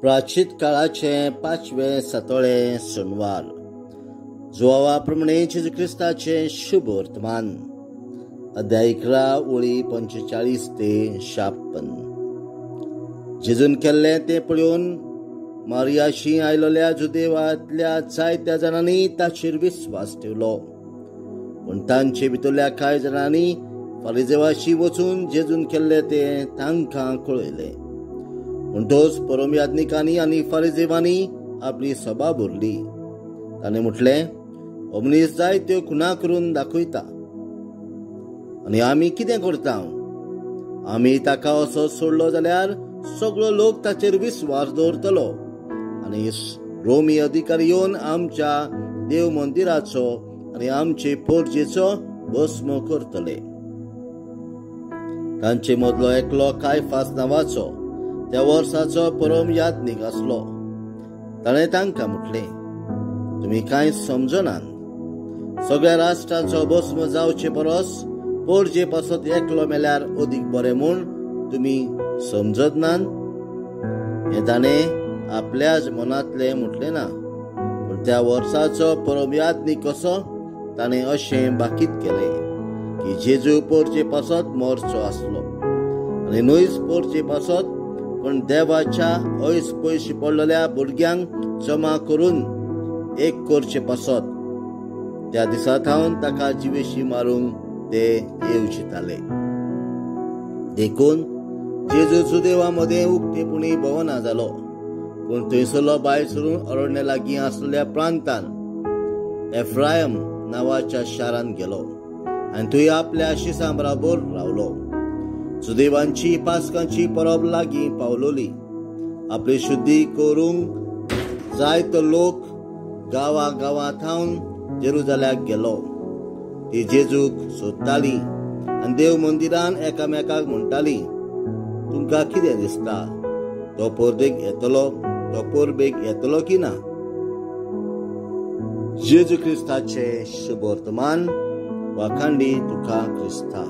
प्राचीन काळाचे 5वें सातोळे सोनवार जुवावा प्रमाणे जेजू क्रिस्ताचे शुभ वर्तमान अध्याय 11 ओळी 45 ते 56. जेजून केल्ले ते पळोवन मारियाशी आयलोल्या जुदेवांतल्या जायत्या जाणांनी ताचेर विस्वास ठेवलो. पण तांचे भितरल्या कांय जाणांनी फारिजेवाशी वचून जेजून केल्ले ते तांकां कळयले. म्हणटोच परम याज्ञिकांनी आनी फारिजेवांनी आपली सभा भरली. ताणें म्हटलें, हो मनीस जायत्यो खुणा करून दाखयता आनी आमी कितें करता? आमी ताका असो सोडलो जाल्यार सगळो लोक ताचेर विस्वास दवरतलो आनी रोमी अधिकारी येवन आमच्या देव मंदिराचो आनी आमचे पोरजेचो भस्म करतले. तांचे मदलो एकलो कायफास नांवाचो त्या वर्साचो परम याज्ञीक आसलो. ताणें तांकां म्हटलें, तुमी कांय समजनात. सगळ्या राष्ट्राचो भस्म जावचे परस पोरजे पासत एकलो मेल्यार अदीक बरें म्हूण तुमी समजत नात. हें ताणें आपल्याच मनांतलें म्हटलें ना, पूण त्या वर्साचो परम याज्ञीक कसो ताणें अशें बाकीत केलें की जेजू पोरजे पासत मरचो आसलो आनी न्हयच पोरजे पासत पण देवाच्या ऐस पयस पडलेल्या भुरग्यांक जमा करून एक करचे पासत. त्या दिसा थावन ताका जिवेशी मारूंक ते येवं चिंताले. देखून जेजू सुदैवामध्ये उक्तेपणी भोवना जालो, पूण थंयसरलो भायर सरून अरण्या लागीं आसलेल्या प्रांतान एफ्रायम नांवाच्या शारांत गेलो आनी थंय आपल्या शिसां बरोबर रावलो. सुदैवांची पासकांची परब लागीं पावलोली. आपली शुद्धी करूंक जायतो लोक गांवां थावन जेरुजाल्याक गेलो. ती जेजूक सोदताली आनी देव मंदिरान एकामेकाक म्हणटाली, तुमकां कितें दिसता? तो परबेक येतलो की ना? जेजू क्रिस्ताचे शुभ वर्तमान. वाखांडी तुका क्रिस्ता.